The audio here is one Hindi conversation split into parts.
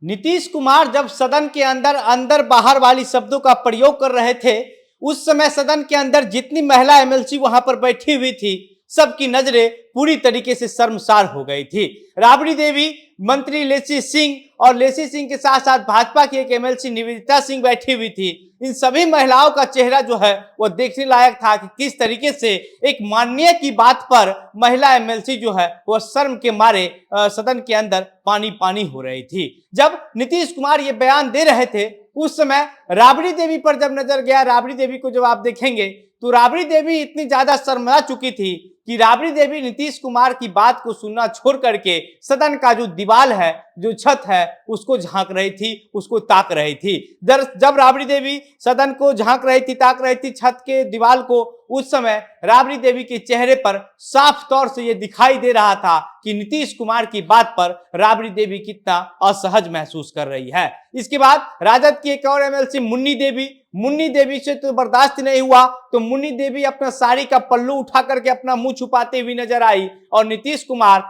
नीतीश कुमार जब सदन के अंदर अंदर बाहर वाली शब्दों का प्रयोग कर रहे थे, उस समय सदन के अंदर जितनी महिला एमएलसी वहां पर बैठी हुई थी, सबकी नजरें पूरी तरीके से शर्मसार हो गई थी। राबड़ी देवी, मंत्री लेसी सिंह और लेसी सिंह के साथ साथ भाजपा की एक एमएलसी निवेदिता सिंह बैठी हुई थी। इन सभी महिलाओं का चेहरा जो है वो देखने लायक था कि किस तरीके से एक माननीय की बात पर महिला एमएलसी जो है वो शर्म के मारे सदन के अंदर पानी पानी हो रही थी। जब नीतीश कुमार ये बयान दे रहे थे, उस समय राबड़ी देवी पर जब नजर गया, राबड़ी देवी को जब आप देखेंगे तो राबड़ी देवी इतनी ज्यादा शर्मिला चुकी थी कि राबड़ी देवी नीतीश कुमार की बात को सुनना छोड़ करके सदन का जो दीवार है, जो छत है, उसको झांक रही थी, उसको ताक रही थी। जब राबड़ी देवी सदन को झांक रही थी, ताक रही थी छत के दीवार को, उस समय राबड़ी देवी के चेहरे पर साफ तौर से यह दिखाई दे रहा था कि नीतीश कुमार की बात पर राबड़ी देवी कितना असहज महसूस कर रही है। इसके बाद राजद की एक और एमएलसी मुन्नी देवी से तो बर्दाश्त नहीं हुआ, तो मुन्नी देवी अपना साड़ी का पल्लू उठा करके अपना मुंह छुपाते हुए नजर आई और नीतीश कुमार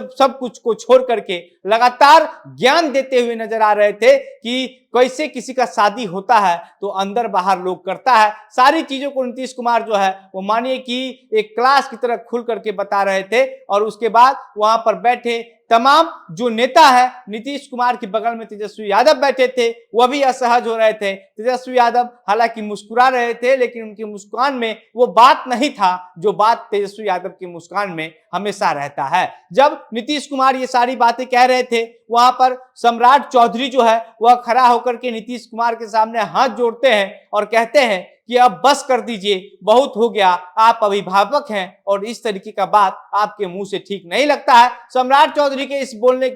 सब कुछ को छोड़ करके लगातार ज्ञान देते हुए नजर आ रहे थे कि कैसे किसी का शादी होता है तो अंदर बाहर लोग करता है। सारी चीजों को नीतीश कुमार जो है वो मानिए कि एक क्लास की तरह खुल करके बता रहे थे। और उसके बाद वहां पर बैठे तमाम जो नेता है, नीतीश कुमार के बगल में तेजस्वी यादव बैठे थे, वह भी असहज हो रहे थे। तेजस्वी यादव हालांकि मुस्कुरा रहे थे, लेकिन उनकी मुस्कान में वो बात नहीं था जो बात तेजस्वी यादव की मुस्कान में हमेशा रहता है। जब नीतीश कुमार ये सारी बातें कह रहे थे, वहां पर सम्राट चौधरी जो है वह खड़ा होकर के नीतीश कुमार के सामने हाथ जोड़ते हैं और कहते हैं कि अब बस कर दीजिए, बहुत हो गया, आप अभिभावक हैं और इस तरीके का बात आपके मुंह से ठीक नहीं लगता है। सम्राट चौधरी के इस बोलने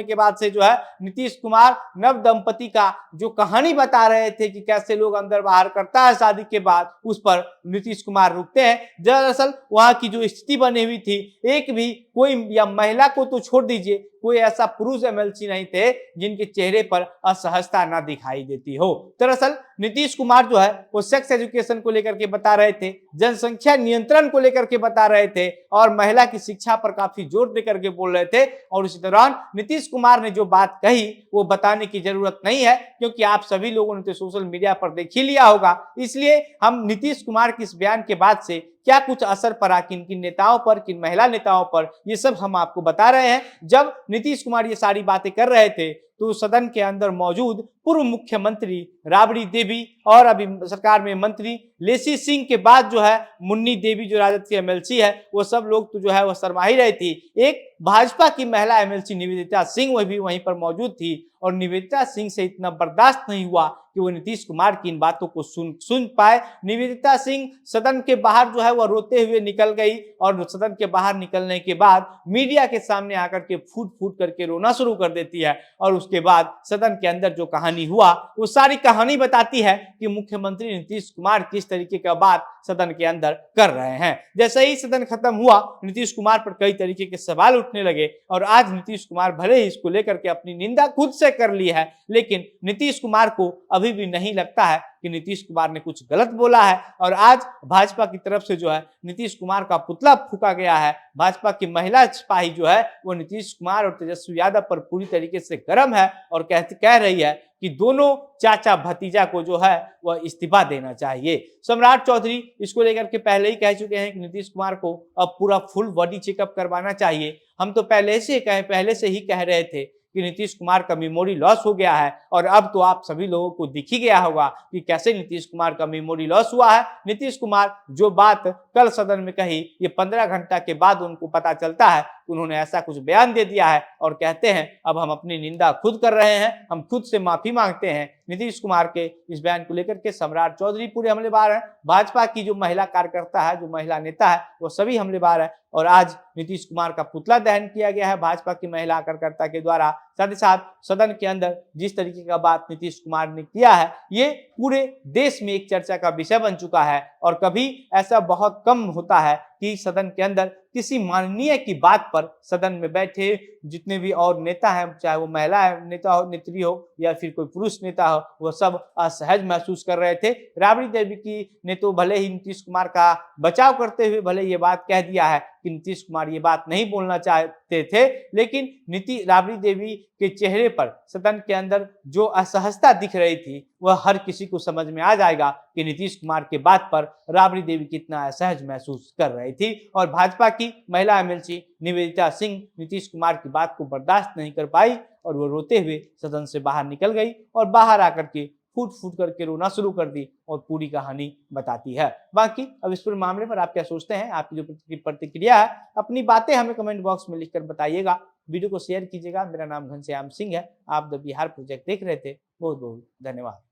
के बाद से जो है नीतीश कुमार नव दंपति का जो कहानी बता रहे थे कि कैसे लोग अंदर बाहर करता है शादी के बाद, उस पर नीतीश कुमार रुकते हैं। दरअसल वहां की जो स्थिति बनी हुई थी, एक भी कोई या महिला को तो छोड़ दीजिए, कोई ऐसा पुरुष एमएलसी नहीं थे जिनके चेहरे पर असहजता ना दिखाई देती हो। दरअसल नीतीश कुमार जो है वो सेक्स एजुकेशन को लेकर के बता रहे थे, जनसंख्या नियंत्रण को लेकर के बता रहे थे और महिला की शिक्षा पर काफी जोर देकर के बोल रहे थे। और इसी दौरान नीतीश कुमार ने जो बात कही वो बताने की जरूरत नहीं है, क्योंकि आप सभी लोगों ने तो सोशल मीडिया पर देख ही लिया होगा। इसलिए हम नीतीश कुमार के इस बयान के बाद से क्या कुछ असर पड़ा किन किन नेताओं पर, किन महिला नेताओं पर, ये सब हम आपको बता रहे हैं। जब नीतीश कुमार ये सारी बातें कर रहे थे तो सदन के अंदर मौजूद पूर्व मुख्यमंत्री राबड़ी देवी और अभी सरकार में मंत्री लेसी सिंह के बाद जो है मुन्नी देवी जो राजद की एमएलसी है, वो सब लोग तो जो है वो शर्मा ही रही थी। एक भाजपा की महिला एमएलसी निवेदिता सिंह वह भी वहीं पर मौजूद थी और निवेदिता सिंह से इतना बर्दाश्त नहीं हुआ कि वो नीतीश कुमार की इन बातों को सुन पाए। निवेदिता सिंह सदन के बाहर जो है वह रोते हुए निकल गई और सदन के बाहर निकलने के बाद मीडिया के सामने आकर के फूट फूट करके रोना शुरू कर देती है और उसके बाद सदन के अंदर जो कहानी हुआ वो सारी कहानी बताती है कि मुख्यमंत्री नीतीश कुमार किस तरीके का बात सदन के अंदर कर रहे हैं। जैसे ही सदन खत्म हुआ, नीतीश कुमार पर कई तरीके के सवाल उठने लगे और आज नीतीश कुमार भले ही इसको लेकर के अपनी निंदा खुद से कर ली है, लेकिन नीतीश कुमार को अभी भी नहीं लगता है कि नीतीश कुमार ने कुछ गलत बोला है। और आज भाजपा की तरफ से जो है नीतीश कुमार का पुतला फूंका गया है। भाजपा की महिला सिपाही जो है वो नीतीश कुमार और तेजस्वी यादव पर पूरी तरीके से गर्म है और कह रही है कि दोनों चाचा भतीजा को जो है वह इस्तीफा देना चाहिए। सम्राट चौधरी इसको लेकर के पहले ही कह चुके हैं कि नीतीश कुमार को अब पूरा फुल बॉडी चेकअप करवाना चाहिए। हम तो पहले से ही कह रहे थे कि नीतीश कुमार का मेमोरी लॉस हो गया है और अब तो आप सभी लोगों को दिख ही गया होगा कि कैसे नीतीश कुमार का मेमोरी लॉस हुआ है। नीतीश कुमार जो बात कल सदन में कही, ये 15 घंटा के बाद उनको पता चलता है, उन्होंने ऐसा कुछ बयान दे दिया है और कहते हैं अब हम अपनी निंदा खुद कर रहे हैं, हम खुद से माफी मांगते हैं। नीतीश कुमार के इस बयान को लेकर के सम्राट चौधरी पूरे हमलेबार हैं। भाजपा की जो महिला कार्यकर्ता है, जो महिला नेता है, वो सभी हमलेबार है और आज नीतीश कुमार का पुतला दहन किया गया है भाजपा की महिला कार्यकर्ता के द्वारा। साथ ही साथ सदन के अंदर जिस तरीके का बात नीतीश कुमार ने किया है, ये पूरे देश में एक चर्चा का विषय बन चुका है और कभी ऐसा बहुत कम होता है कि सदन के अंदर किसी माननीय की बात पर सदन में बैठे जितने भी और नेता हैं, चाहे वो महिला नेता हो, नेत्री हो या फिर कोई पुरुष नेता हो, वो सब असहज महसूस कर रहे थे। राबड़ी देवी की ने तो भले ही नीतीश कुमार का बचाव करते हुए भले ये बात कह दिया है, कि नीतीश कुमार ये बात नहीं बोलना चाहते थे, लेकिन राबड़ी देवी के चेहरे पर सदन के अंदर जो असहजता दिख रही थी वह हर किसी को समझ में आ जाएगा कि नीतीश कुमार के बात पर राबड़ी देवी कितना असहज महसूस कर रही थी। और भाजपा की महिला एमएलसी निवेदिता सिंह नीतीश कुमार की बात को बर्दाश्त नहीं कर पाई और वो रोते हुए सदन से बाहर निकल गई और बाहर आकर के फूट फूट करके रोना शुरू कर दी और पूरी कहानी बताती है। बाकी अब इस पूरे मामले पर आप क्या सोचते हैं, आपकी जो प्रतिक्रिया है अपनी बातें हमें कमेंट बॉक्स में लिखकर बताइएगा। वीडियो को शेयर कीजिएगा। मेरा नाम घनश्याम सिंह है। आप द बिहार प्रोजेक्ट देख रहे थे। बहुत बहुत धन्यवाद।